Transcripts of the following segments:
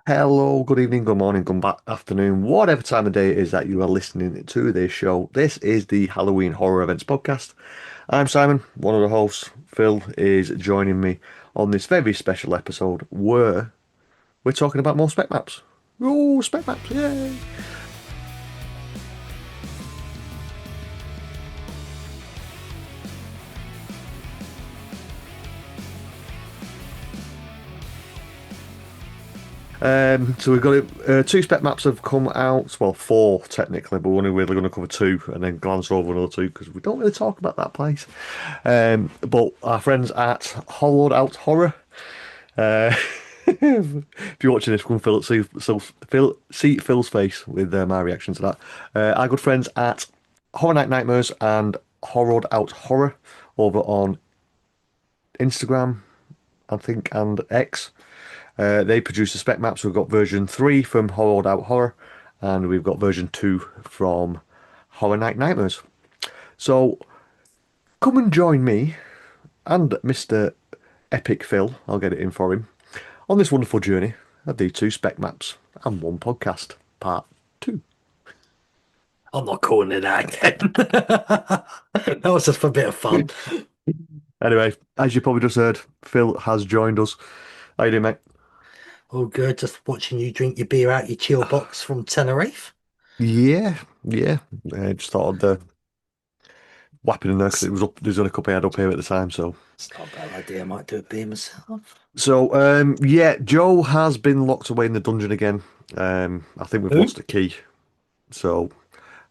Hello, good evening, good morning, good afternoon, whatever time of day it is that you are listening to this show. This is the Halloween Horror Events Podcast. I'm Simon, one of the hosts. Phil is joining me on this very special episode where we're talking about more spec maps. Oh, spec maps, yay! So we've got two spec maps have come out. Well, four technically, but we're only really going to cover two and then glance over another two because we don't really talk about that place. But our friends at Hollowed Out Horror. Uh, if you're watching this, come see Phil's face with my reaction to that. Our good friends at Horror Night Nightmares and Hollowed Out Horror over on Instagram, I think, and X. They produce the spec maps. We've got version 3 from Hollowed Out Horror, and we've got version 2 from Horror Night Nightmares. So come and join me and Mr. Epic Phil, I'll get it in for him, on this wonderful journey of the two spec maps and one podcast, part 2. I'm not calling it that again. That was just for a bit of fun. Anyway, as you probably just heard, Phil has joined us. How you doing, mate? All good, just watching you drink your beer out your chill box from Tenerife. Yeah, yeah. Just thought I'd whap it in there because It's, it was up. There's only a couple I had up here at the time, so. it's not a bad idea. I might do a beer myself. Yeah, Joe has been locked away in the dungeon again. I think we've Who? lost a key, so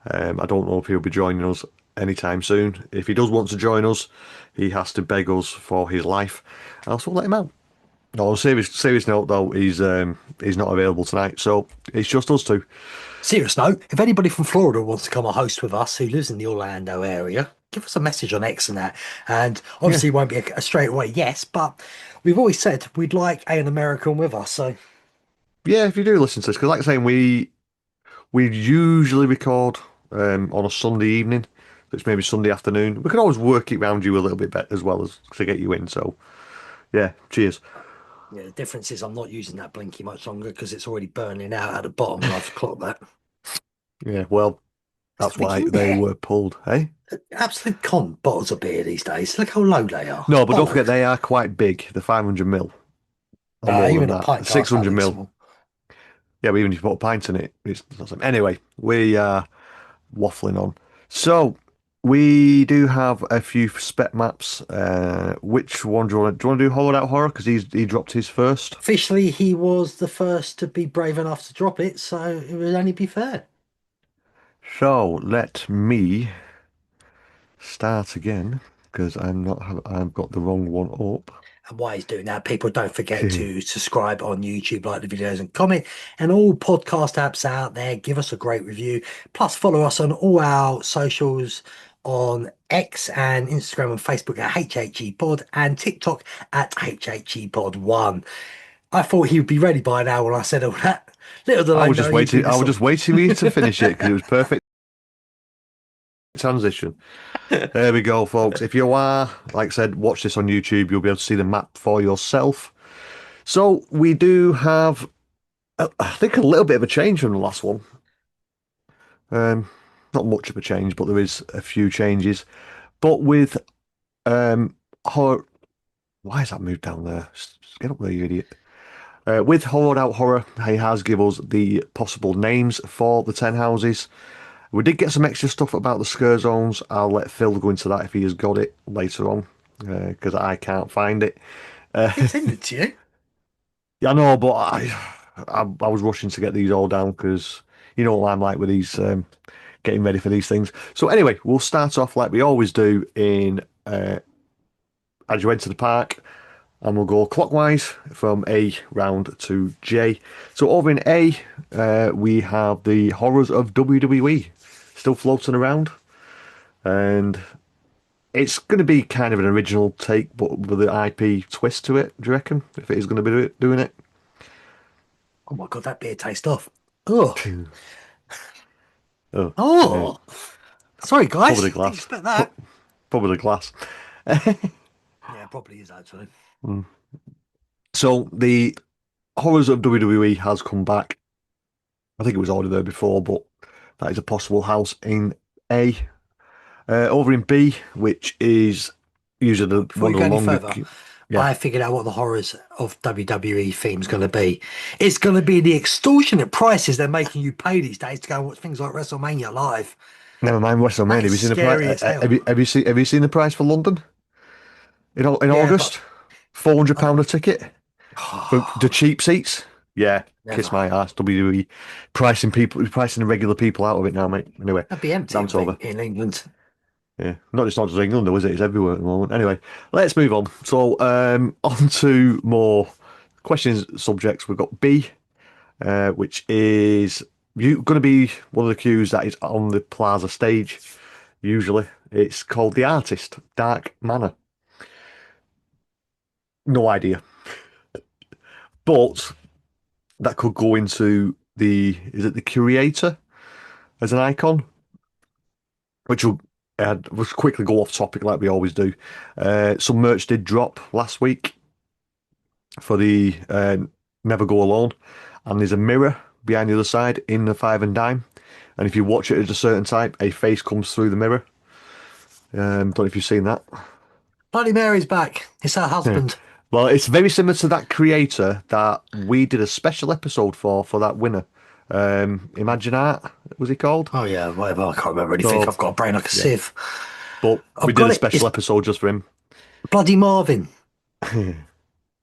I don't know if he'll be joining us anytime soon. If he does want to join us, he has to beg us for his life. Else we'll let him out. No, on a serious note though, he's not available tonight, so it's just us two. Serious note, if anybody from Florida wants to come a host with us who lives in the Orlando area, give us a message on X and that. And Yeah, obviously, it won't be a straight away yes, but we've always said we'd like an American with us. So yeah. If you do listen to this, because like I say, we usually record on a Sunday evening. So it's maybe Sunday afternoon. We can always work it around you a little bit better as well as to get you in. So yeah, cheers. yeah, the difference is I'm not using that blinky much longer because it's already burning out at the bottom, and I've clocked that. Yeah, well, Stop that's why making they beer. were pulled, hey? Absolute con bottles of beer these days. Look how low they are. It's No, but don't forget bollocks. they are quite big. They're 500 ml or more than Even a that. pint glass, that 600 looks ml. small. Yeah, but even if you put a pint in it, it's not something. Anyway, we are waffling on. So we do have a few spec maps. Which one do you want to do Hollowed Out Horror? Because he dropped his first. Officially, he was the first to be brave enough to drop it, so it would only be fair. So let me start again because I've got the wrong one up. And while he's doing that, people don't forget to subscribe on YouTube, like the videos, and comment. And all podcast apps out there, give us a great review. Plus, follow us on all our socials on X and Instagram and Facebook at HHE Pod and TikTok at HHE Pod 1. I thought he would be ready by now when I said all that. Little did I I was know just he'd be waiting. I this was long. just waiting for you to finish it because it was perfect transition. There we go, folks. If you are, like I said, watch this on YouTube, you'll be able to see the map for yourself. So we do have, I think, a little bit of a change from the last one. Um, Not much of a change, but there is a few changes. But with horror, why has that moved down there? Just get up there, you idiot. With Hollowed Out Horror, he has give us the possible names for the 10 houses. We did get some extra stuff about the scare zones. I'll let Phil go into that if he has got it later on, because I can't find it. I did send it to you. Yeah, I know, but I was rushing to get these all down because you know what I'm like with these getting ready for these things. So anyway, we'll start off like we always do in as you enter the park, and we'll go clockwise from A round to J. So over in A, we have the horrors of WWE still floating around, and it's going to be kind of an original take, but with an IP twist to it. Do you reckon? If it is going to be doing it? Oh my God, that beer tastes off. Oh, Oh, yeah. oh. Sorry, guys. Probably the Didn't glass. expect that. Probably the glass. Yeah, it probably is actually. Mm. So the Horrors of WWE has come back. I think it was already there before, but that is a possible house in A. Over in B, which is usually Before one you of go the any longer. further, Yeah, I figured out what the horrors of WWE theme's going to be. It's going to be the extortionate prices they're making you pay these days to go and watch things like WrestleMania live. never mind WrestleMania. That Have is you seen the price? scary as Have hell. you seen the price for London in Yeah, but August? 400 I, pound a ticket for the cheap seats. Yeah, kiss never. my ass. WWE pricing the regular people out of it now, mate. Anyway, That'd be empty rant over. in England. Yeah, not just England though, is it? It's everywhere at the moment. Anyway, let's move on. So, on to more questions subjects. We've got B, which is you going to be one of the queues that is on the Plaza stage. Usually, it's called The Artist, Dark Manor. No idea, but that could go into is it the curator as an icon, which will. We'll quickly go off topic like we always do. Some merch did drop last week for the Never Go Alone, and there's a mirror behind the other side in the five and dime. And if you watch it at a certain time, a face comes through the mirror. Don't know if you've seen that. Bloody Mary's back. It's her Yeah. husband. Well, it's very similar to that creator that we did a special episode for that winner. Imagine Art was he called? Oh yeah, whatever. I can't remember anything. So I've got a brain like a yeah, sieve. but we I've did got a it. It's special episode just for him. bloody Marvin. You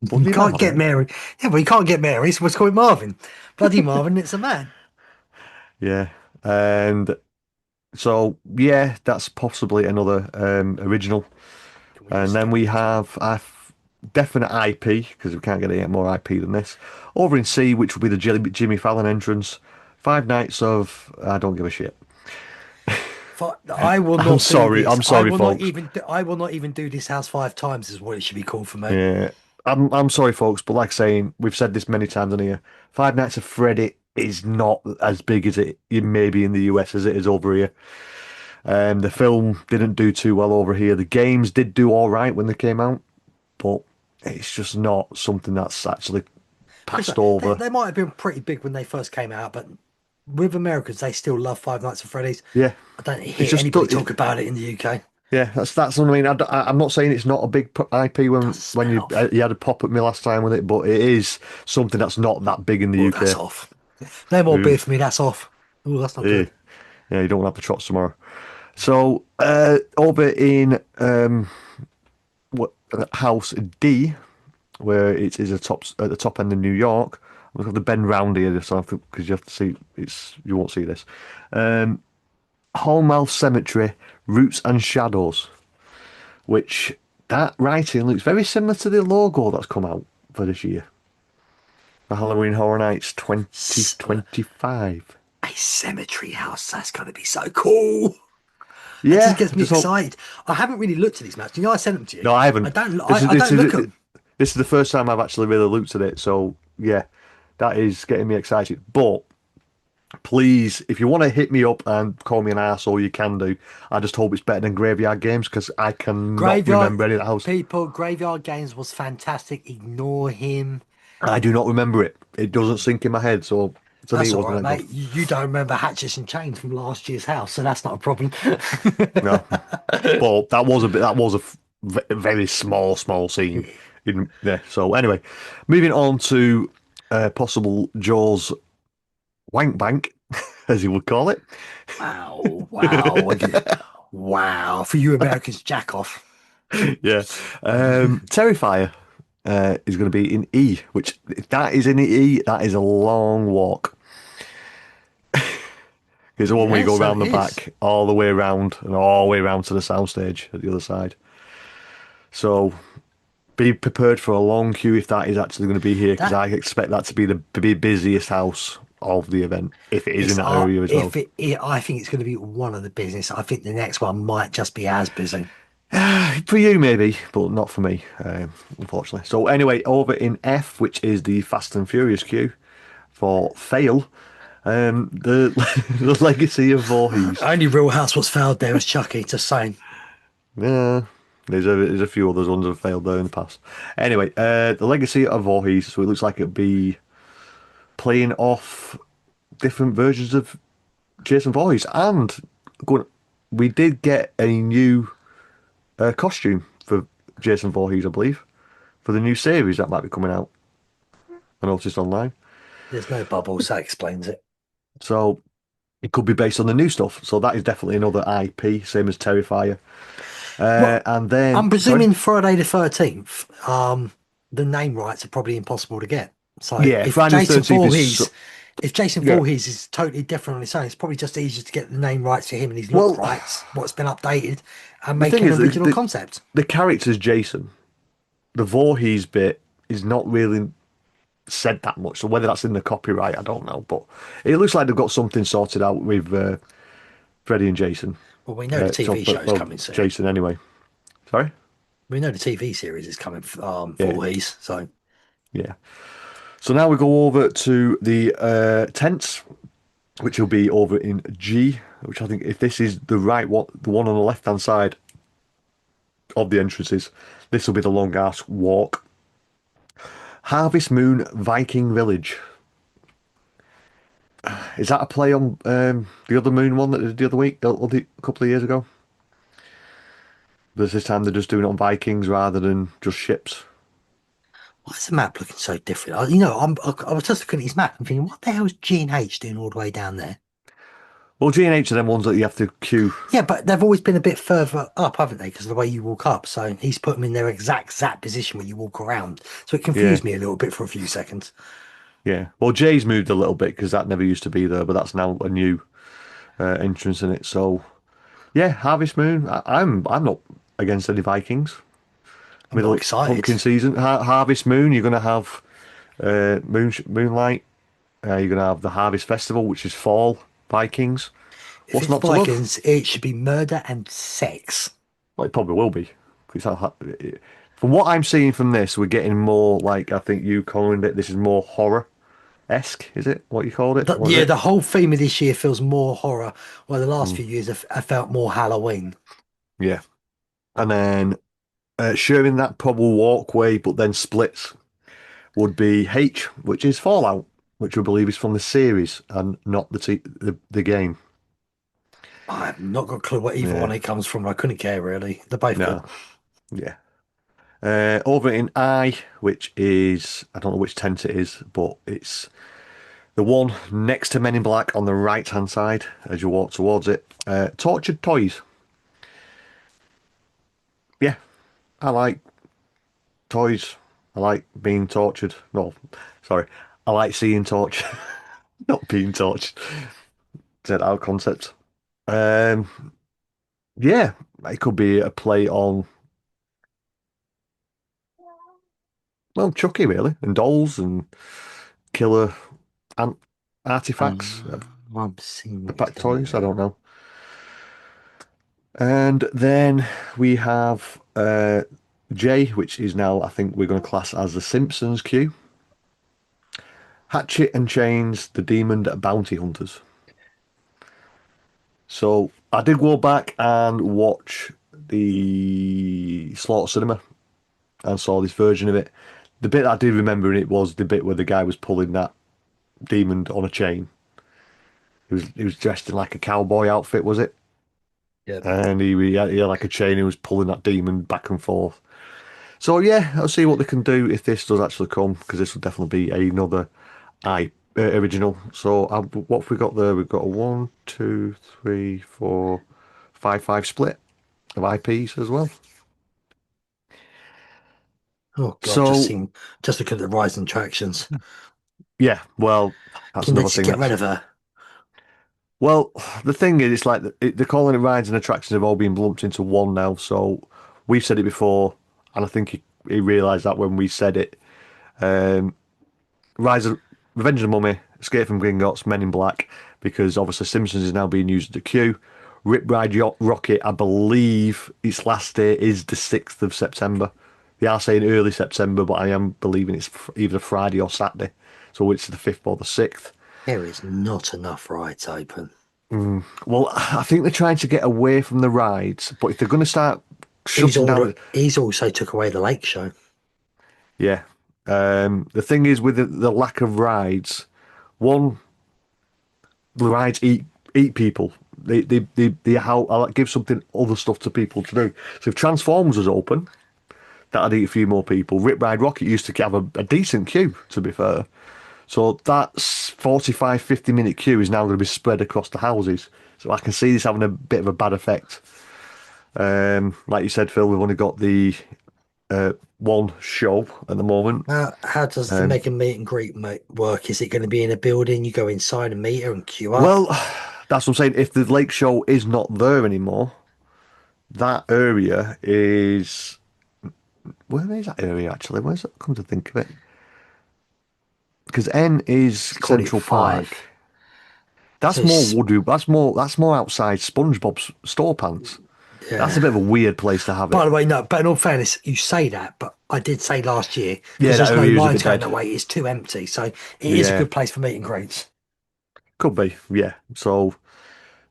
Bloody can't get Marvin. Mary. Yeah, but you can't get Mary, so let's call it Marvin. Bloody Marvin, it's a man. Yeah, and so yeah, that's possibly another original. Can we And just then stop we this? have a definite IP because we can't get any more IP than this. Over in C, which will be the Jimmy Fallon entrance. 5 nights of I don't give a shit. I will I'm not do sorry. this. I'm sorry, folks. I will not even do this house 5 times is what it should be called for me. Yeah, I'm sorry, folks. But like saying, we've said this many times on here. 5 Nights of Freddy is not as big as it may be in the US as it is over here. The film didn't do too well over here. The games did do all right when they came out, but it's just not something that's actually Because passed over. they might have been pretty big when they first came out, but with Americans, they still love Five Nights at Freddy's. Yeah, I don't it's hear just anybody talk about it in the UK. yeah. That's what I mean. I'm not saying it's not a big IP Does when smell. you had a pop at me last time with it, but it is something that's not that big in the Oh, that's UK. off. No more Ooh, beer for me. That's off. Oh, that's not yeah, good. yeah. You don't want to have the trots tomorrow. So over in what House D, where it is at the top end of New York. I'm going to have to bend round here this time because you have to see you won't see this. Um, Hallmouth Cemetery, Roots and Shadows, which that writing looks very similar to the logo that's come out for this year. The Halloween Horror Nights S- 2025. A cemetery house. That's going to be so cool. That just Yeah, gets me just hope. excited. I haven't really looked at these maps. You know, I sent them to you. No, I haven't. This is I this don't look at is them. this is the first time I've actually really looked at it. So yeah, that is getting me excited. But please, if you want to hit me up and call me an arsehole, you can do. I just hope it's better than Graveyard Games because I cannot Graveyard remember any of the house. people, Graveyard Games was fantastic. Ignore him. I do not remember it. It doesn't sink in my head. So to me, That's it all wasn't right, that good. mate. You don't remember Hatches and Chains from last year's house, so that's not a problem. No, but that was a bit. That was very small scene. In there. So anyway, moving on to possible Jaws wank bank, as you would call it. Wow, wow, wow. For you Americans, jack off. Yeah. Terrifier is going to be in E, which if that is in E, that is a long walk. It's the one where you Yeah, go so around it the is. back, all the way around, and all the way around to the soundstage at the other side. So be prepared for a long queue if that is actually going to be here, because That I expect that to be the busiest house of the event, if it is in is that area as well. I think it's going to be one of the business. I think the next one might just be as busy. For you, maybe, but not for me, unfortunately. So anyway, over in F, which is the Fast and Furious queue for Fail, the the Legacy of Voorhees. Only Real House was found there was Chucky, just saying. Yeah, there's a few others ones that have failed there in the past. Anyway, the Legacy of Voorhees. So it looks like it'll be playing off different versions of Jason Voorhees, and going, we did get a new costume for Jason Voorhees, I believe, for the new series that might be coming out. I noticed online. There's no bubbles. That explains it. So it could be based on the new stuff. So that is definitely another IP, same as Terrifier. Well, And then, I'm sorry, presuming Friday the 13th, the name rights are probably impossible to get. So yeah, Friday the 13th is If Jason yeah. Voorhees is totally different on his own, it's probably just easier to get the name rights for him and his look Well, rights, what's been updated, and the make thing an is, original concept. the character's Jason. The Voorhees bit is not really said that much. So whether that's in the copyright, I don't know. But it looks like they've got something sorted out with Freddy and Jason. Well, we know the So, TV show's well, coming soon. Jason anyway. Sorry. We know the TV series is coming, Yeah, Voorhees. So yeah. So now we go over to the tents, which will be over in G, which I think if this is the right one, the one on the left hand side of the entrances, this will be the long ass walk. Harvest Moon Viking Village. Is that a play on the other moon one that they did the other week, a couple of years ago? But this time they're just doing it on Vikings rather than just ships. why is the map looking so different? I was just looking at his map and thinking, what the hell is G and H doing all the way down there? Well, G&H are them ones that you have to queue. Yeah, but they've always been a bit further up, haven't they? Because of the way you walk up. So he's put them in their exact position when you walk around. So it Yeah, confused me a little bit for a few seconds. yeah. Well, J's moved a little bit because that never used to be there, but that's now a new entrance in it. So yeah, Harvest Moon. I'm not against any Vikings. I'm not Pumpkin excited. season, Harvest Moon. You're gonna have Moonlight. You're gonna have the Harvest Festival, which is fall Vikings. If What's it's not to love? Vikings, it should be murder and sex. Well, it probably will be. 'Cause from what I'm seeing from this, we're getting more like I think you coined it. This is more horror-esque, is it? What you called it? Was Yeah, it? the whole theme of this year feels more horror, while the last Mm, few years have felt more Halloween. yeah. And then sharing that probable walkway, but then splits would be H, which is Fallout, which we believe is from the series and not the game. I've not got a clue what either one Yeah. it comes from. I couldn't care really. They're both good. No. Yeah. Over in I, which is I don't know which tent it is, but it's the one next to Men in Black on the right hand side as you walk towards it. Tortured toys. Yeah, I like toys. I like being tortured. No, sorry. I like seeing torture, not being tortured. Said out concept. Um, yeah, it could be a play on, well, Chucky really, and dolls and killer ant artifacts, I'm seeing what he's back done toys. I there. don't know. And then we have J, which is now I think we're going to class as the Simpsons queue. Hatchet and Chains, the Demon Bounty Hunters. So I did go back and watch the Slaughter Cinema and saw this version of it. The bit I did remember in it was the bit where the guy was pulling that demon on a chain. He was dressed in like a cowboy outfit, was it? Yeah. And he had like a chain. He was pulling that demon back and forth. So yeah, I'll see what they can do if this does actually come, because this will definitely be another original. So what have we got there? We've got a one, two, three, four, five split of IPs as well. Oh God, So just looking at the rise in attractions. yeah, well, that's Can they another just thing. get rid That's of her? well, the thing is, it's like they're calling it rides and attractions have all been lumped into one now. So we've said it before, and I think he realised that when we said it. Um, Rise of Revenge of the Mummy, Escape from Gringotts, Men in Black, because obviously Simpsons is now being used as a queue. Rip Ride Rocket, I believe its last day is the 6th of September. They are saying early September, but I am believing it's either Friday or Saturday. So it's the 5th or the 6th. There is not enough rides open. Well, I think they're trying to get away from the rides, but if they're going to start shutting down, He's also took away the lake show. yeah. The thing is with the lack of rides. One, the rides eat people. They how I like give something other stuff to people to do. So if Transformers was open, that'd eat a few more people. Rip Ride Rocket used to have a decent queue, to be fair. So that's 45, 50-minute queue is now going to be spread across the houses. So I can see this having a bit of a bad effect. Like you said, Phil, we've only got the one show at the moment. How does the Um, mega meet and greet work? Is it going to be in a building? You go inside a meter and queue up? well, that's what I'm saying. If the lake show is not there anymore, that area is where is that area actually? Where's it? Come to think of it, because N is Let's call it Central five. Park. That's So more Woodoo. That's more outside SpongeBob's store pants. That's a yeah. bit of a weird place to have By it. the way, no, but in all fairness, you say that, but I did say last year, Yeah, because that there's no area is a lines bit going dead. that way, it's too empty. So it is a Yeah, good place for meet and greets. could be. Yeah. So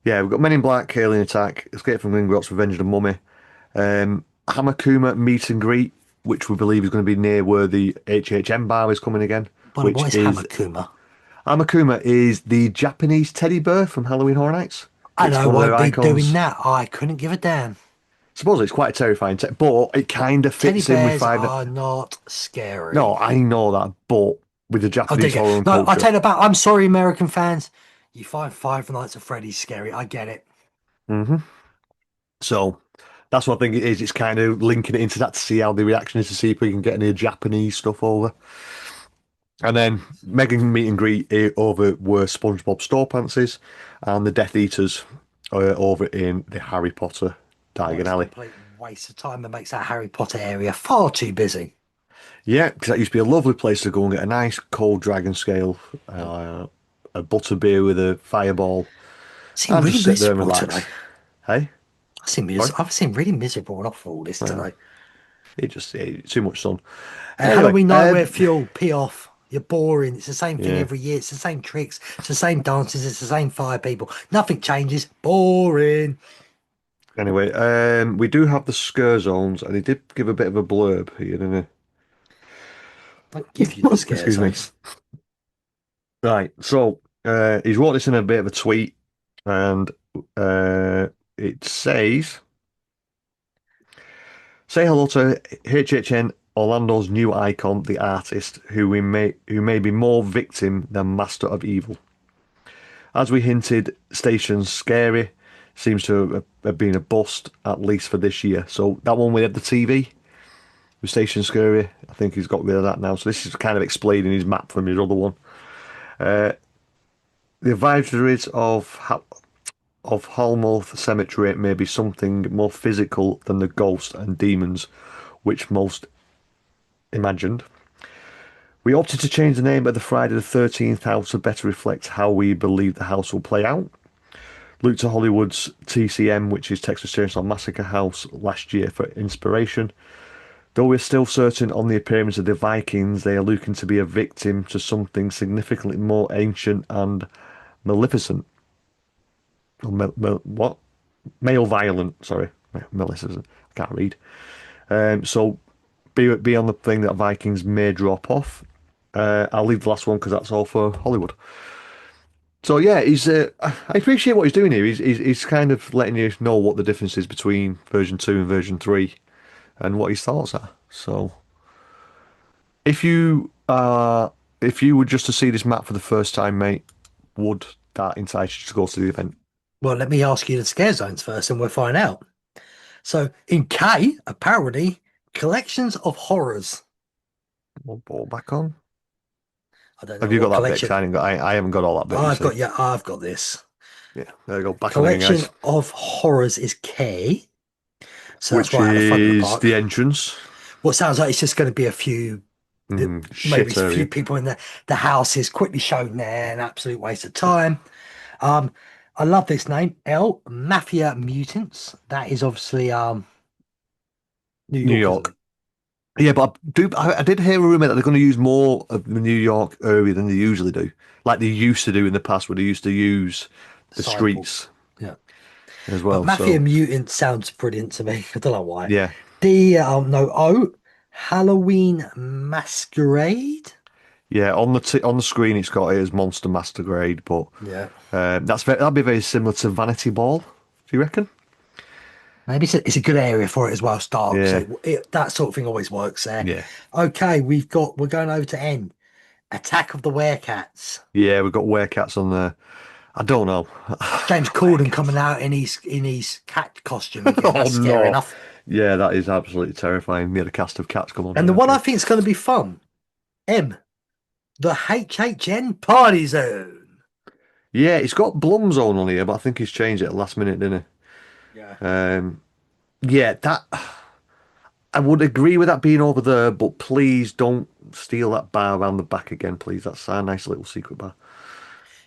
yeah, we've got Men in Black, Alien Attack, Escape from Gringotts, Revenge of the Mummy, Hamakuma Meet and Greet, which we believe is going to be near where the HHN bar is coming again. By the way, Which what is is Hamakuma? Hamakuma is the Japanese teddy bear from Halloween Horror Nights. I It's know, one of their won't be doing icons. that. I couldn't give a damn. Suppose it's quite a terrifying, but it kind of Teddy fits in with bears Five. are not No, scary. I know that, but with the Oh, there Japanese you go. horror and No, I'll culture. tell you about. I'm sorry, American fans. You find Five Nights at Freddy's scary. I get it. hmm So that's what I think it is. It's kind of linking it into that to see how the reaction is to see if we can get any Japanese stuff over. And then Megan meet and greet over where SpongeBob store pants is, and the Death Eaters over in the Harry Potter Well, Diagon it's a Alley. complete waste of time. It makes that Harry Potter area far too busy. Yeah, because that used to be a lovely place to go and get a nice cold dragon scale, a butter beer with a fireball, I seem and really just sit there and miserable today. relax. Hey, sorry. I've seemed really miserable after all this Well, today. too much sun. And Anyway, Halloween night where Phill pee off. You're boring. It's the same thing yeah. every year. It's the same tricks. It's the same dances. It's the same fire people. Nothing changes. Boring. Anyway, we do have the scare zones, and he did give a bit of a blurb here, didn't I'll give you he? the scare Excuse me. zones. Right, so he's wrote this in a bit of a tweet, and uh, it says, "Say hello to HHN Orlando's new icon, the artist, who may be more victim than master of evil. As we hinted, Station's scary seems to have been a bust, at least for this year. So that one we had the TV with Station Scary, I think he's got rid of that now. So this is kind of explaining his map from his other one. The advisories of Halmouth Cemetery may be something more physical than the ghosts and demons which most imagined. We opted to change the name of the Friday the 13th house to better reflect how we believe the house will play out. Looked to Hollywood's TCM, which is Texas Chainsaw Massacre House, last year for inspiration. Though we're still certain on the appearance of the Vikings, they are looking to be a victim to something significantly more ancient and maleficent. Or what? Male violent, sorry. Maleficent. I can't read. So be on the thing that Vikings may drop off. I'll leave the last one because that's all for Hollywood. So yeah, I appreciate what he's doing here. He's kind of letting you know what the difference is between version 2 and version 3 and what his thoughts are. So if you if you were just to see this map for the first time, mate, would that entice you to go to the event? Well, let me ask you the scare zones first and we'll find out. So in K, apparently, collections of horrors. One ball back on. I don't know Have you got what that bit? 'Cause collection. I haven't got all that bit, you see. I've got this. Yeah, there you go. Back on again, Collection guys. of horrors is K. So that's Which right at the front of the is park. the entrance. What sounds like it's just going to be a few, maybe Shit it's a few area. people in the house is quickly shown there, an absolute waste of time. Um, I love this name, L Mafia Mutants. That is obviously New New York, isn't York. it? Yeah, but I did hear a rumor that they're going to use more of the New York area than they usually do, like they used to do in the past, where they used to use the Sidewalks. streets Yeah. as But well. Mafia So Mutant sounds brilliant to me. I don't know why. yeah, D no O Halloween Masquerade. Yeah, on the screen it's got it as Monster Master Grade, but Yeah. that'd be very similar to Vanity Ball. Do you reckon? Maybe it's a good area for it as well, Stark. Yeah, So that sort of thing always works there. yeah, Okay, we're going over to N. Attack of the Werecats. yeah. We've got Werecats on there. I don't know. James Corden coming Werecats. out in his cat costume again. Oh That's scary no. enough. Yeah, that is absolutely terrifying. We had a cast of cats come on And the there. one I Okay. think is going to be fun. M. The HHN Party Zone. Yeah, it's got Blumzone on here, but I think he's changed it at the last minute, didn't Yeah. he? Yeah, that I would agree with that being over there, but please don't steal that bar around the back again, please. That's a nice little secret bar.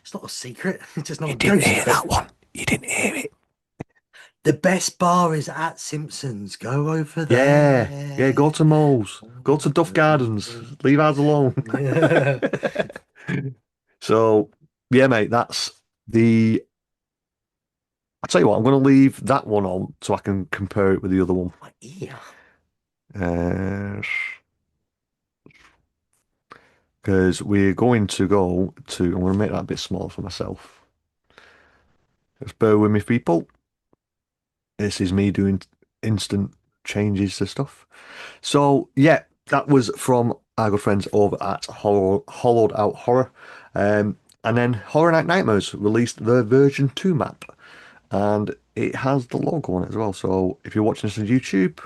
It's not a secret. It's just no You one didn't goes hear to it. that one. You didn't hear it. The best bar is at Simpsons. Go over Yeah, yeah. there. Go to Mole's. Go to Duff Gardens. Leave ours alone. Yeah. So, yeah, mate. That's the. I tell you what. I'm going to leave that one on so I can compare it with the other one. My ear. Because we're going to go to. I'm going to make that a bit smaller for myself. Just bear with me, people. This is me doing instant changes to stuff. So yeah, that was from our good friends over at Hollowed Out Horror. And then Horror Night Nightmares released their version 2 map. And it has the logo on it as well. So if you're watching this on YouTube,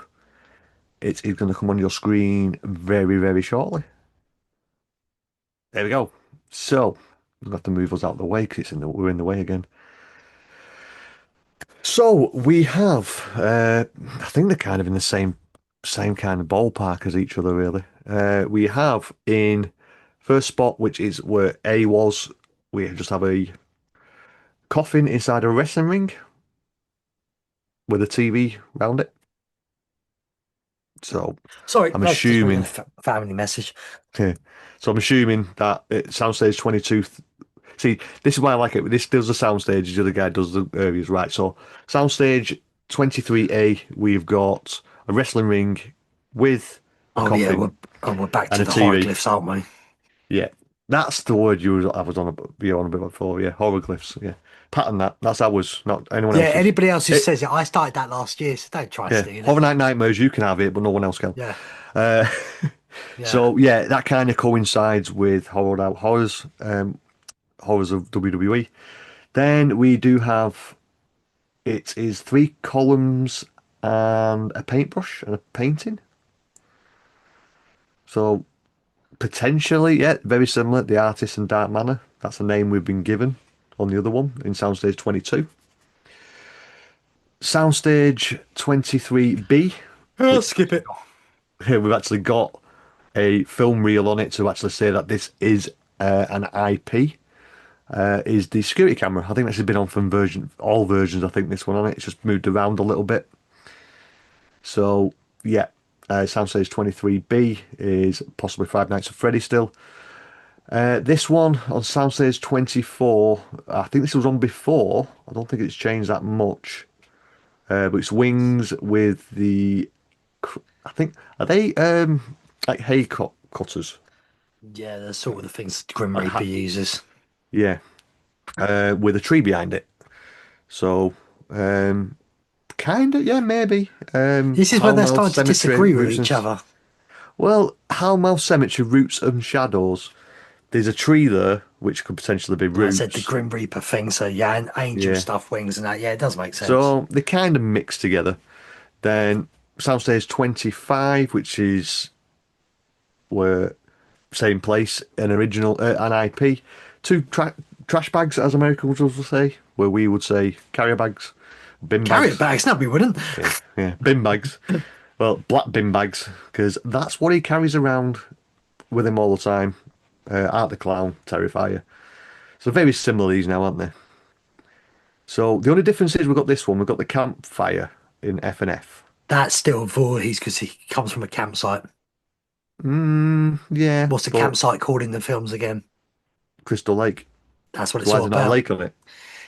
it's going to come on your screen very, very shortly. There we go. So we'll have to move us out of the way because we're in the way again. So we have, I think they're kind of in the same kind of ballpark as each other, really. We have in first spot, which is where A was, we just have a coffin inside a wrestling ring with a TV around it. So Sorry, I'm I was just reading assuming, a family message. yeah. So I'm assuming that it soundstage 22. See, this is why I like it. This does the soundstage, the other guy does the areas, right? So soundstage 23A, we've got a wrestling ring with a Oh yeah, coffin we're back and to a the TV. hieroglyphs, aren't we? Yeah, that's the word I was on a bit before. Yeah, hieroglyphs. Yeah, pattern that. That's ours, not anyone Yeah, else's. anybody else who It, says it, I started that last year, so don't try and yeah, steal it. Horror Night Nightmares. You can have it, but no one else can. Yeah, Uh, yeah. so yeah, that kind of coincides with Horror Out Horrors, horrors of WWE. Then we do have it is 3 columns and a paintbrush and a painting. So potentially, yeah, very similar. The Artist and Dark Manor. That's the name we've been given on the other one in Soundstage 22. Soundstage 23B, Oh, which skip it. we've actually got a film reel on it to actually say that this is an IP. Is the security camera. I think this has been on from all versions. I think this one on it. It's just moved around a little bit. So yeah, Soundstage 23B is possibly Five Nights at Freddy still. This one on Soundstage 24, I think this was on before. I don't think it's changed that much. But it's Wings with I think, are they like cutters? Yeah, that's sort of the things Grim Like, Reaper uses. yeah, with a tree behind it. So, kind of, yeah, maybe. This is when they're Hellmouth starting to Cemetery, disagree with Roots each other. Well, Hellmouth Cemetery, Roots and Shadows. There's a tree there, which could potentially be And I said the roots. Grim Reaper thing, so yeah, and angel Yeah. stuff, wings and that. Yeah, it does make sense. So they kind of mix together. Then Soundstage 25, which is where same place, an IP. Trash bags, as Americans would say, where we would say carrier bags, bin Carrier bags. bags, no, we wouldn't. Yeah, yeah, bin bags. Well, black bin bags, because that's what he carries around with him all the time. Art the Clown, Terrifier. So very similar these now, aren't they? So the only difference is we've got this one. We've got the campfire in F and F. That's still Voorhees because he comes from a campsite. Yeah, What's the but campsite called in the films again? Crystal Lake. That's what So it's why is all there not a about. lake on it?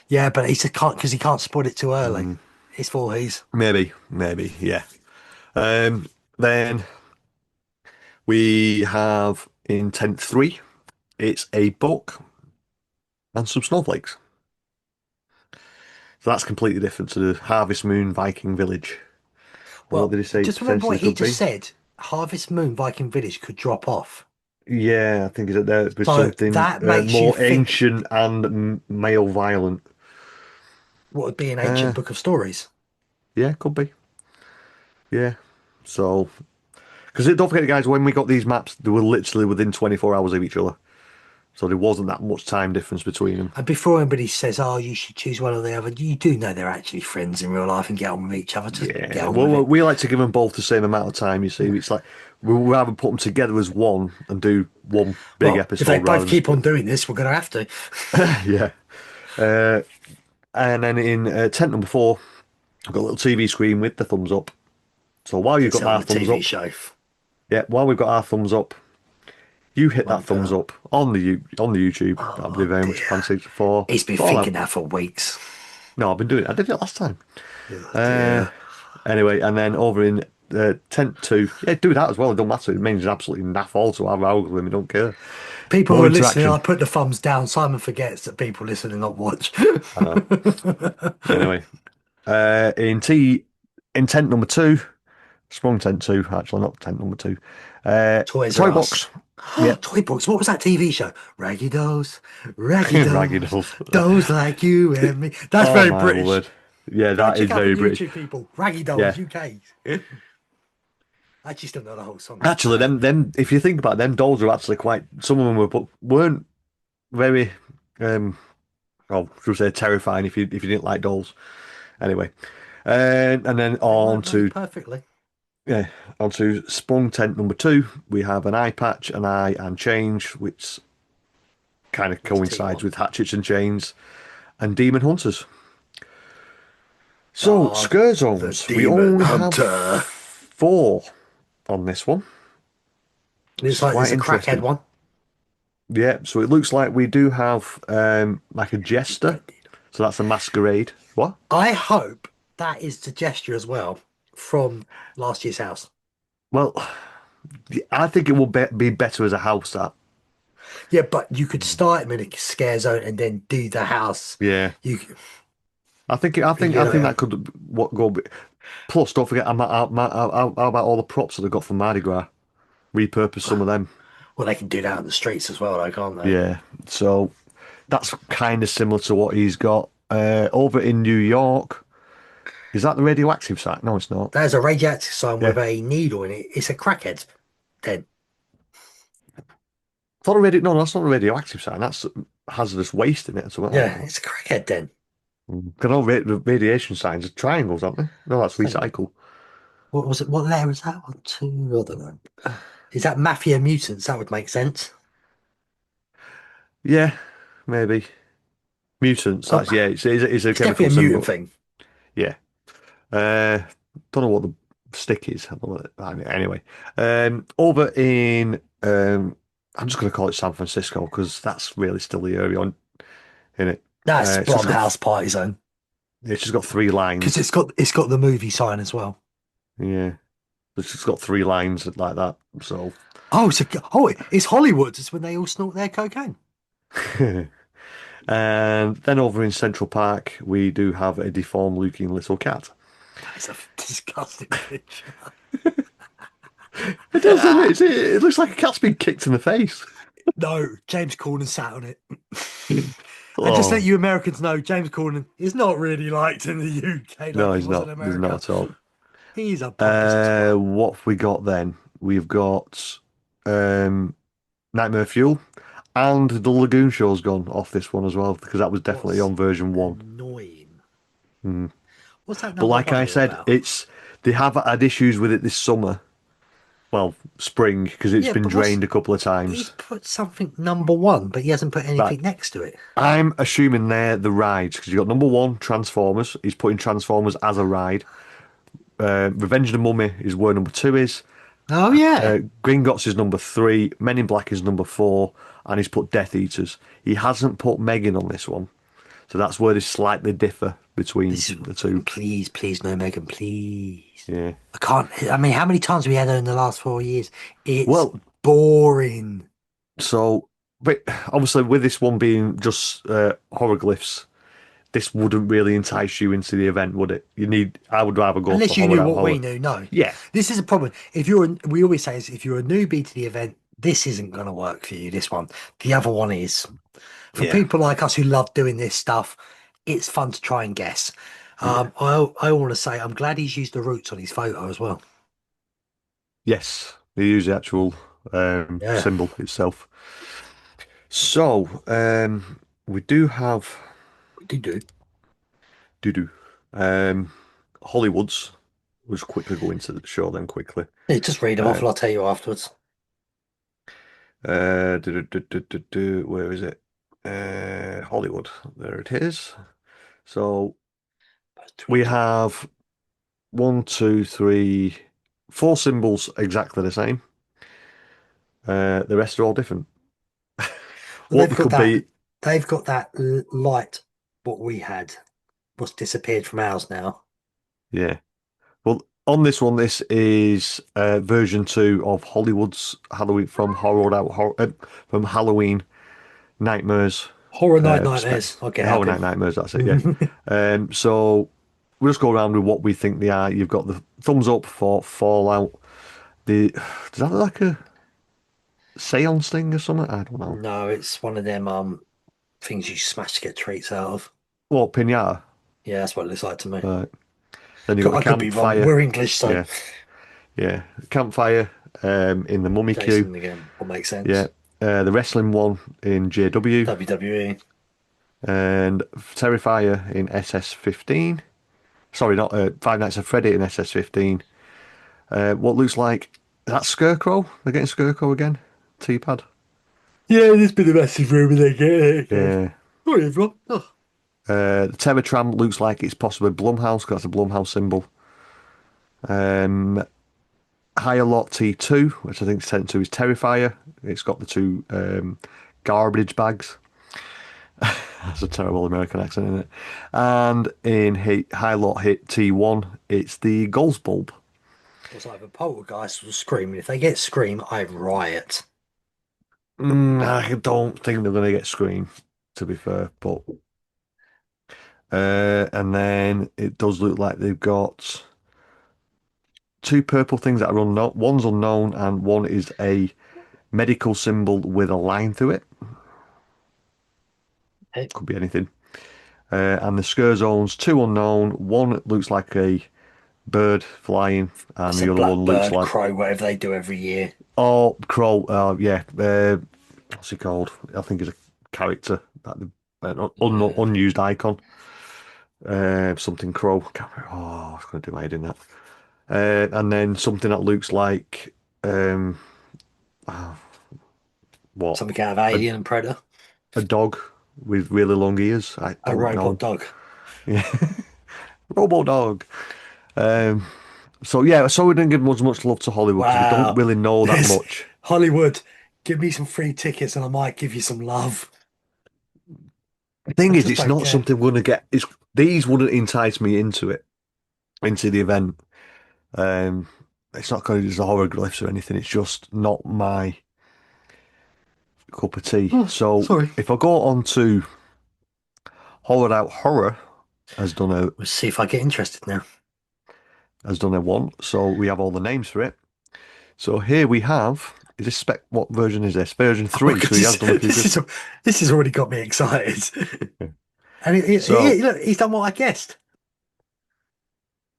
Yeah, but he can't because he can't spot it too early. It's Voorhees. Maybe, yeah. Um, then we have in tent 3. It's a book and some snowflakes. So that's completely different to the Harvest Moon Viking Village. And what Well, did he say just remember potentially what he could just be? said. Harvest Moon Viking Village could drop off. Yeah, I think it's there with So something that makes you more think ancient and male violent. what would be an Uh, ancient book of stories. yeah, could be. Yeah. So, because don't forget, guys, when we got these maps, they were literally within 24 hours of each other. So there wasn't that much time difference between them. And before anybody says, "Oh, you should choose one or the other," you do know they're actually friends in real life and get on with each other. Just get Yeah, on with well, it. we like to give them both the same amount of time, you see. It's like we'd rather put them together as one and do one big Well, if they episode rather both than keep split. on doing this, we're going to have to. Yeah. Uh, and then in tent number four, I've got a little TV screen with the thumbs up. So while you've It's got on our the thumbs TV up, show. yeah, while we've got our thumbs up, you hit that Won't put thumbs up. up on on the YouTube. That'd be Oh very much dear. appreciated for He's been Fallout. thinking that for weeks. No, I've been doing it. I did it last time. Oh Uh, dear. anyway, and then over in tent two, yeah, do that as well. It don't matter. It means absolutely naff all to our algorithm. We don't care. People who More are listening, interaction. I put the thumbs down. Simon forgets that people listen and not watch. I know. Anyway, in tent number two, sprung tent two, actually not tent number two. Toys R Toy Us. box. Yep. Toy Box. What was that TV show? Raggy Dolls. Raggy Raggy Dolls. dolls. Dolls like you and me. That's Oh very my British. word. Yeah, Go that is check out very on British. YouTube, people. Raggy Dolls Yeah. UK. I actually still know the whole song, to be Actually, fair. them if you think about it, them dolls are actually quite some of them weren't very oh, should we say terrifying if you didn't like dolls. Anyway. And then They on weren't made to perfectly. yeah, on to sprung tent number two, we have an eye patch, an eye and change, which kind of What's coincides T1? with hatchets and chains, and demon hunters. So, Ah, scare the zones. We Demon only have Hunter. four on this one, which Looks is like quite there's a crackhead interesting. one. Yeah, so it looks like we do have like a jester. So that's a masquerade. What? I hope that is the gesture as well from last year's house. Well, I think it will be better as a house that. Yeah, but you could start him in a scare zone and then do the house. Yeah. You, I you think know, that could what go. Plus, don't forget, how about all the props that they got from Mardi Gras? Repurpose some of them. well, they can do that on the streets as well, though, can't they? Yeah. So that's kind of similar to what he's got over in New York. Is that the radioactive site? No, it's not. There's a radioactive sign with Yeah. a needle in it. It's a crackhead. Then, Thought a no, that's not a radioactive site. That's hazardous waste in it or something like yeah, that. it's a crackhead. Then, Because all radiation signs are triangles, aren't they? No, that's so recycle. what was it? What layer was that one? Two? I don't know. Is that Mafia Mutants? That would make sense. Yeah, maybe. Mutants, Oh, that's, yeah, it's a it's definitely chemical a mutant symbol. thing. Yeah. Don't know what the stick is. I don't know anyway, over in, I'm just going to call it San Francisco because that's really still the area on in it. That's It's just got, Blumhouse Party Zone it's just got three because lines. it's got the movie sign as well. Yeah. It's just got three lines like that. So. Oh, it's Hollywood. It's when they all snort their cocaine. And then over in Central Park, we do have a deformed looking little cat. That's a disgusting picture. It does, doesn't it? It looks like a cat's been kicked in the face. No, James Corden sat on it. And just let Oh, you Americans know, James Corden is not really liked in the UK no, like he he's was in not. He's not America. at all. He's a pompous twat. What have we got then? We've got um, Nightmare Fuel and the Lagoon Show's gone off this one as well because that was definitely What's on version one. annoying? Mm. What's that But number like one I all said, about? it's they have had issues with it this summer. Well, spring because it's Yeah, been but what's drained a couple of he's times. put something number one, but he hasn't put Right. anything next to it. I'm assuming they're the rides because you got number one, Transformers. He's putting Transformers as a ride. Revenge of the Mummy is where number two is. Oh yeah. Gringotts is number three. Men in Black is number four. And he's put Death Eaters. He hasn't put Megan on this one. So that's where they slightly differ between This is the two. please, please, no Megan, please. Yeah. I can't. I mean, how many times have we had her in the last 4 years? It's Well, boring. so but obviously with this one being just horoglyphs, this wouldn't really entice you into the event, would it? I would rather go for Unless you horror knew out what we horror. knew, no. Yeah, This is a problem. If you're, we always say is if you're a newbie to the event, this isn't going to work for you. This one, the other one is. For yeah, people like us who love doing this stuff, it's fun to try and guess. yeah. I want to say I'm glad he's used the roots on his photo as well. Yes, they use the actual Yeah, symbol itself. So, we do have we did do. do do Hollywoods. We'll just quickly go into the show then quickly. Yeah, just read them off Uh, and I'll tell you afterwards. where is it? Hollywood. There it is. So we have one, two, three, four symbols exactly the same. The rest are all different. Well, What they could be, they've got that light, what we had, what's disappeared from ours now. yeah. Well, on this one, this is version 2 of Hollywood's Halloween from Halloween Nightmares. Horror Night Spec Nightmares. I'll get Halloween happy. Night Nightmares. That's it. Yeah. So we'll just go around with what we think they are. You've got the thumbs up for Fallout. The does that look like a seance thing or something? I don't know. No, it's one of them things you smash to get treats out of. What pinata? Yeah, that's what it looks like to me. Right. Then you've got I the could be wrong. campfire. We're English, so Yeah, yeah. Campfire in the mummy queue. Jason again will make Yeah. sense. The wrestling one in JW WWE. and Terrifier in SS15. Sorry, not Five Nights at Freddy in SS15. What looks like is that Scarecrow? They're getting Scarecrow again. T-pad. Yeah, there's been a massive rumour they get it again. Yeah. Sorry, everyone. Oh, The Terror Tram looks like it's possibly Blumhouse because that's a Blumhouse symbol. Um, Higher Lot T2, which I think is sent to is Terrifier. It's got the two garbage bags. That's a terrible American accent, isn't it? And in High Lot Hit T1, it's the Ghost Bulb. it's either Poltergeist or Scream. If they get Scream, I riot. I don't think they're going to get Scream, to be fair. But and then it does look like they've got two purple things that are unknown. One's unknown, and one is a medical symbol with a line through it. Hey, Could be anything. And the scare zones, two unknown. One looks like a bird flying, and that's a the other one looks blackbird, like crow, whatever they do every year. oh crow. Yeah. What's he called? I think it's a character that Yeah. unused icon. Something crow. Oh, I was going to do my head in that. And then something that looks like um, oh, what Something out of a, Alien and Predator. a dog with really long ears. I A don't robot know. dog. Yeah, Robo Dog. Um, so yeah, so we didn't give as much love to Hollywood because we don't Wow. really know that This much. Hollywood, give me some free tickets and I might give you some love. The I thing is, just it's don't not care. something we're gonna get. It's these wouldn't entice me into it, into the event. Um, it's not because it's the horror glyphs or anything. It's just not my cup of tea. Oh, So sorry. if I go on to Horror Out Horror Let's see if I get interested now. has done a one. So we have all the names for it. So here we have. Is this spec? What version is this? Version Oh, three. 'cause So he has done a few this good. is this has already got me excited. Yeah. And So look, he's done what I guessed.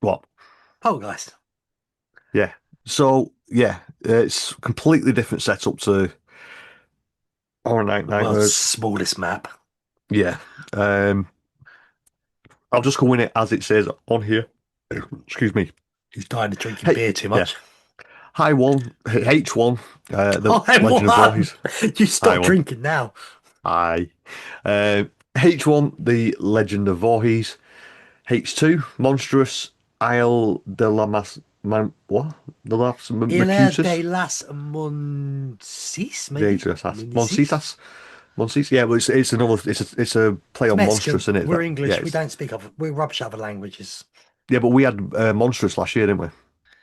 what? Poltergeist. Yeah. So yeah, it's completely different setup to Horror Night The world's Nightmares. smallest map. Yeah. Um, I'll just go in it as it says on here. Excuse me. He's dying of drinking Hey, beer too yeah. much. High one, H1, the I'm Legend of one. Voorhees. You High stop one. drinking now. Aye. H1, the Legend of Voorhees. H2, Monstrous Isle de la what? De las Ilha Macutas? de las Monsis, maybe? Moncisas. Monsis? Moncisas? Moncis? Yeah, well, it's another, it's a play It's on Mexican. monstrous, isn't it? We're Yeah, English. We don't speak other. We're rubbish at other languages. yeah, but we had monstrous last year, didn't we?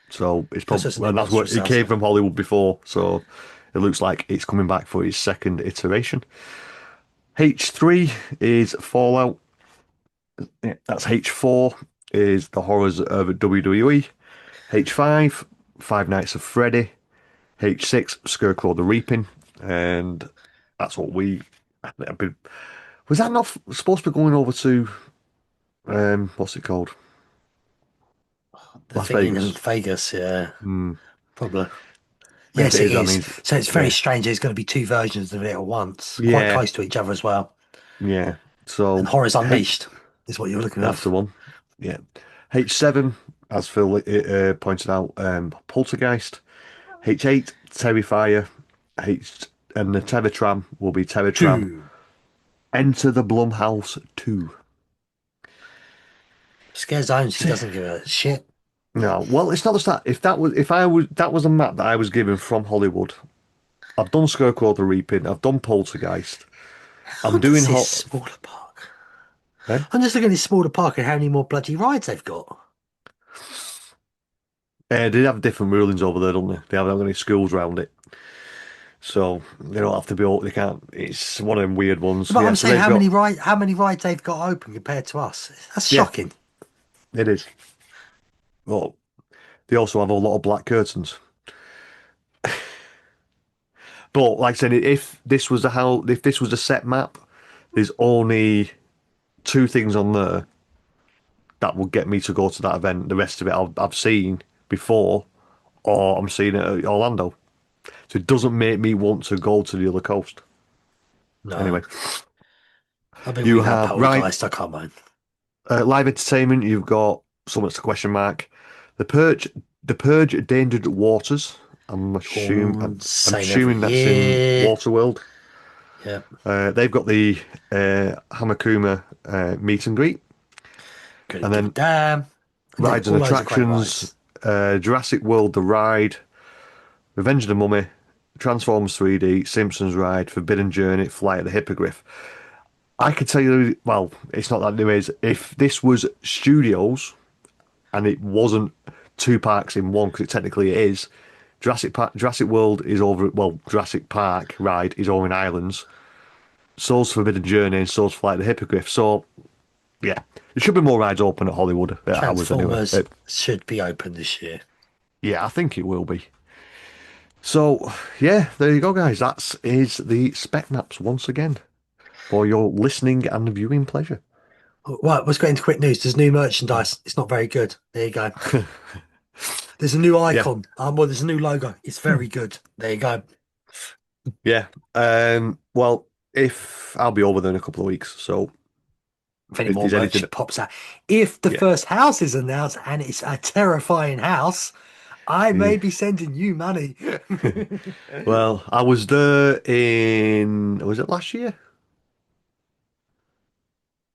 So it's That's just a probably, new and that's what monstrous it sounds came like. from Hollywood before. So It looks like it's coming back for its second iteration. H3 is Fallout. Yeah, that's H4 is the horrors of WWE. H5, Five Nights at Freddy. H6, Scarecrow the Reaping. And that's what we. I've been, was that not supposed to be going over to what's it called? The Las thing in Vegas. Vegas, yeah, Hmm. probably. Yeah, if Yes, it it is, that is. means So it's very yeah, strange. There's going to be two versions of it at once, quite yeah, close to each other as well. yeah. And So Horrors H, Unleashed is what you're looking that's the of. one. Yeah, H7, as Phil pointed out, Poltergeist. H8, Terrifier. H and the Terror Tram will be Terror Tram. Two. Enter the Blumhouse 2. Scare Zones, he doesn't give a shit. No, well, it's not the start. If that was a map that I was given from Hollywood. I've done Scarecrow the Reaping. I've done Poltergeist. How I'm does doing this hot. smaller park? Eh? I'm just looking at this smaller park and how many more bloody rides they've got. They have different rulings over there, don't they? They haven't got any schools around it, so they don't have to be. They can't. It's one of them weird ones. But Yeah. I'm So saying they've got. how many rides they've got open compared to us. That's Yeah, shocking. it is. Well, they also have a lot of black curtains. But like I said, if this was a set map, there's only two things on there that will get me to go to that event. The rest of it I've seen before, or I'm seeing it at Orlando. So it doesn't make me want to go to the other coast. No. Anyway, I've been you reading that have Poltergeist, I can't mind. live entertainment. You've got so much to question mark. The Purge, the Purge, Endangered Waters. Oh, I'm same every assuming that's in year. Waterworld. Yeah. They've got the Hamakuma meet and greet, Gonna and give a then damn. And then rides and all loads of great attractions. rides. Jurassic World, the ride, Revenge of the Mummy, Transformers 3D, Simpsons ride, Forbidden Journey, Flight of the Hippogriff. I could tell you, well, it's not that new is if this was studios and it wasn't two parks in one, because it technically it is. Jurassic World is over. Well, Jurassic Park ride is over in Islands. So's Forbidden Journey and so's Flight of the Hippogriff. So yeah, there should be more rides open at Hollywood. Hours anyway. Transformers should be open this year. Yeah, I think it will be. So yeah, there you go, guys. That is the spec maps once again for your listening and viewing pleasure. Right, let's get into quick news. There's new merchandise. It's not very good. There you go. There's a new Yeah, icon. Well, there's a new logo. It's very good. There you go. yeah. Well, if I'll be over there in a couple of weeks, so If any if more there's anything, merch pops out. If the yeah, first house is announced and it's a terrifying house, I yeah. may be sending you money. Well, I was there was it last year?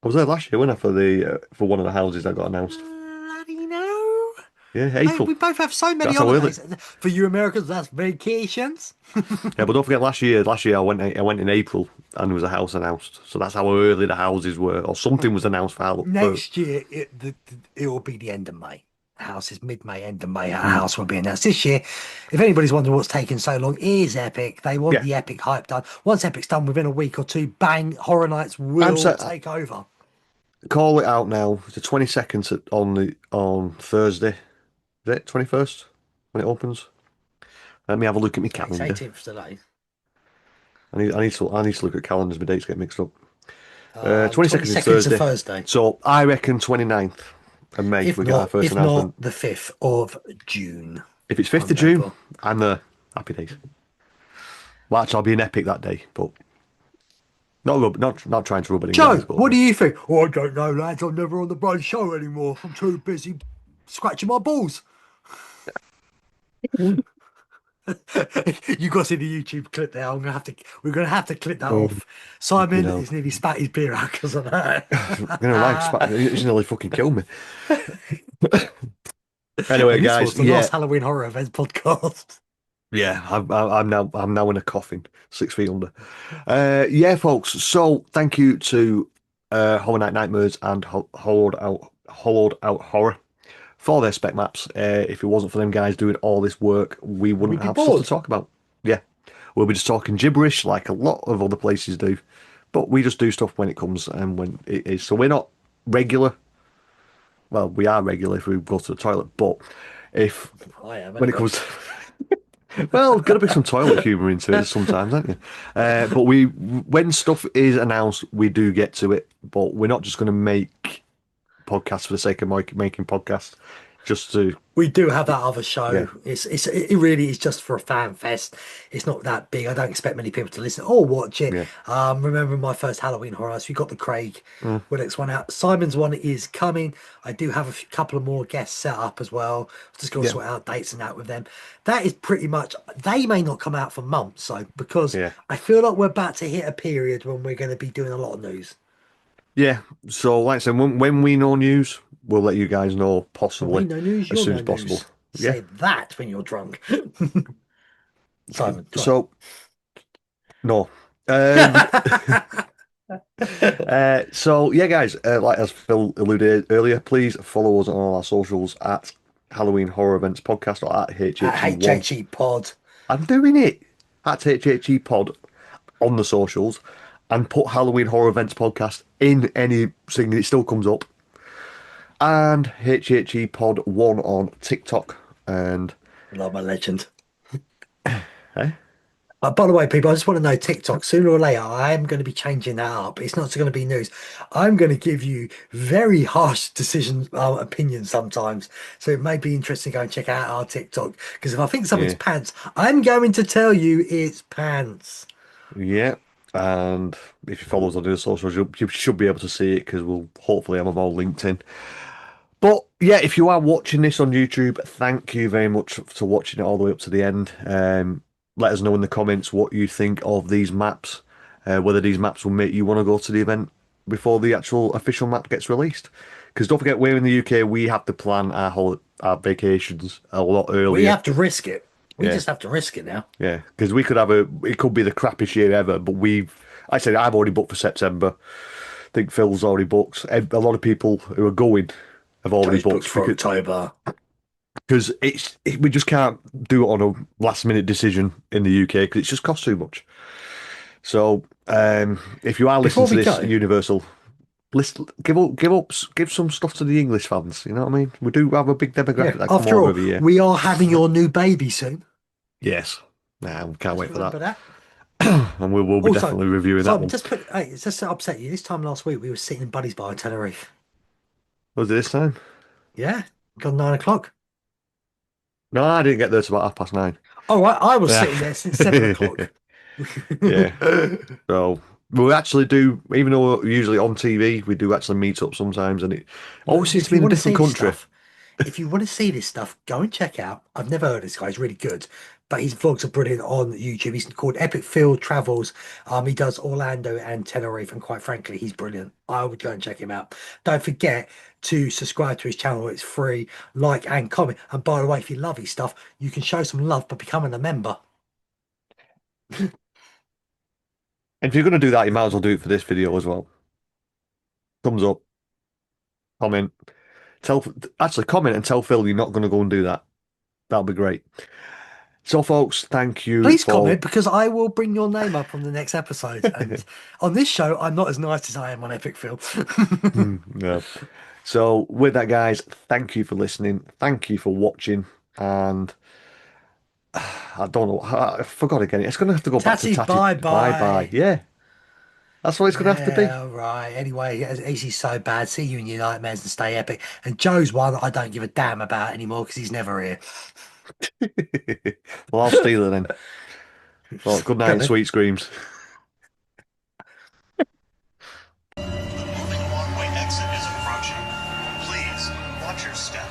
I was there last year, wasn't I, for one of the houses that got announced. Bloody no. Yeah, Mate, April. we both have so many That's how early. holidays. For you Americans, that's vacations. Yeah, but don't forget last year. Last year I went in April and there was a house announced. So that's how early the houses were, or something was announced for. Next year, it will be the end of May. House is mid-May, end of May. Our Mm, house will be announced this year. If anybody's wondering what's taking so long, it is Epic. They want yeah, the Epic hype done. Once Epic's done within a week or two, bang, Horror Nights I'm will set. take over. Call it out now. It's the 22nd on Thursday. Is it 21st when it opens? Let me have a look at my It's calendar. 18th today. I need to look at calendars. My dates get mixed up. 22nd is 22nd to Thursday. Thursday. So I reckon 29th of May we get our first If not announcement. the 5th of June. If it's 5th I'm of going June, for. I'm there. Happy days. Well, actually, I'll be in Epic that day, but not trying to rub it in Joe, guys, but what do you think? Oh, I don't know, lads. I'm never on the Bro Show anymore. I'm too busy scratching my balls. You got to see the YouTube clip there. We're gonna have to clip that um, off. you Simon know, is nearly spat his beer out because of that. I'm gonna lie, it's nearly fucking killed me. Anyway, And this guys, was the yeah, last Halloween Horror Events podcast. yeah, I'm now in a coffin, 6 feet under. Yeah, folks. So thank you to Horror Night Nightmares and Hollowed Out Horror for their spec maps. If it wasn't for them guys doing all this work, we wouldn't We'd be have stuff to bored. talk about. Yeah, we'll be just talking gibberish like a lot of other places do. But we just do stuff when it comes and when it is. So we're not regular. Well, we are regular if we go to the toilet, but if I am when it anyway. comes well, got to be some toilet humour into it sometimes, aren't you? But when stuff is announced, we do get to it. But we're not just going to make podcasts for the sake of making podcasts, just to We do have that other show. yeah, It really is just for a fan fest. It's not that big. I don't expect many people to listen or watch it. yeah, Remember my first Halloween horror. So we got the Craig mm, Willicks one out. Simon's one is coming. I do have couple of more guests set up as well. Just got to yeah, sort out dates and that with them. That is pretty much. They may not come out for months, so because yeah, I feel like we're about to hit a period when we're going to be doing a lot of news. yeah. So, like I said, when we know news, we'll let you guys know When we possibly know news, as you'll soon know as possible. news. Yeah. Say that when you're drunk. Simon, go So no. Um, on. so yeah, guys, like as Phil alluded earlier, please follow us on all our socials at Halloween Horror Events Podcast or at At HHE1. HHE Pod. I'm doing it at HHE Pod on the socials and put Halloween Horror Events Podcast in any thing, it still comes up. And HHE Pod 1 on TikTok. And Love my legend. eh? By the way, people, I just want to know TikTok. Sooner or later, I am going to be changing that up. It's not going to be news. I'm going to give you very harsh decision opinions sometimes. So it may be interesting to go and check out our TikTok because if I think something's Yeah. pants, I'm going to tell you it's pants. Yeah. And if you follow us on the socials, you should be able to see it because we'll hopefully have them all linked in. But yeah, if you are watching this on YouTube, thank you very much for watching it all the way up to the end. Let us know in the comments what you think of these maps, whether these maps will make you want to go to the event before the actual official map gets released. Because don't forget, we're in the UK, we have to plan our vacations a lot We earlier. have to risk it. We Yeah, just have to risk it now. yeah. Because we could have it could be the crappiest year ever, but I said I've already booked for September. I think Phil's already booked. A lot of people who are going have already Joe's books booked for because October. we just can't do it on a last minute decision in the UK because it just costs too much. So if you are Before listening to we this, go, Universal, give some stuff to the English fans. You know what I mean? We do have a big yeah, demographic that come after over all, every year. we are having your new baby soon. Yes, nah, we can't Just wait for that, remember that. and we'll be Also, definitely reviewing that Simon, one. just put, hey, it's just to upset you. This time last week, we were sitting in Buddy's Bar in Tenerife. Was it this time? Yeah, got 9 o'clock. No, I didn't get there till about 9:30. All right, I was Yeah, sitting there since 7 o'clock. yeah. So we actually do, even though we're usually on TV, we do actually meet up sometimes, and it always Look, seems to if be you in a want to see different this country. stuff, if you want to see this stuff, go and check out. I've never heard of this guy. He's really good, but his vlogs are brilliant on YouTube. He's called Epic Phill Travels. He does Orlando and Tenerife, and quite frankly, he's brilliant. I would go and check him out. Don't forget to subscribe to his channel. It's free. Like and comment. And by the way, if you love his stuff, you can show some love by becoming a member. And if you're going to do that, you might as well do it for this video as well. Thumbs up, comment, actually comment and tell Phil you're not going to go and do that. That'll be great. So, folks, thank you Please for. comment because I will bring your name up on the next episode. And on this show, I'm not as nice as I am on Epic Phill. No. So, with that, guys, thank you for listening. Thank you for watching. And I don't know, I forgot again. It's going to have to go back to Tatty, Tatty. bye Bye bye. bye. Yeah, that's what it's going to have to be. Yeah, right. Anyway, Easy's so bad. See you in your nightmares and stay epic. And Joe's one I don't give a damn about anymore because he's never here. Well, I'll steal it then. Well, good night Go and then. sweet screams. The moving walkway exit is approaching. Please watch your step.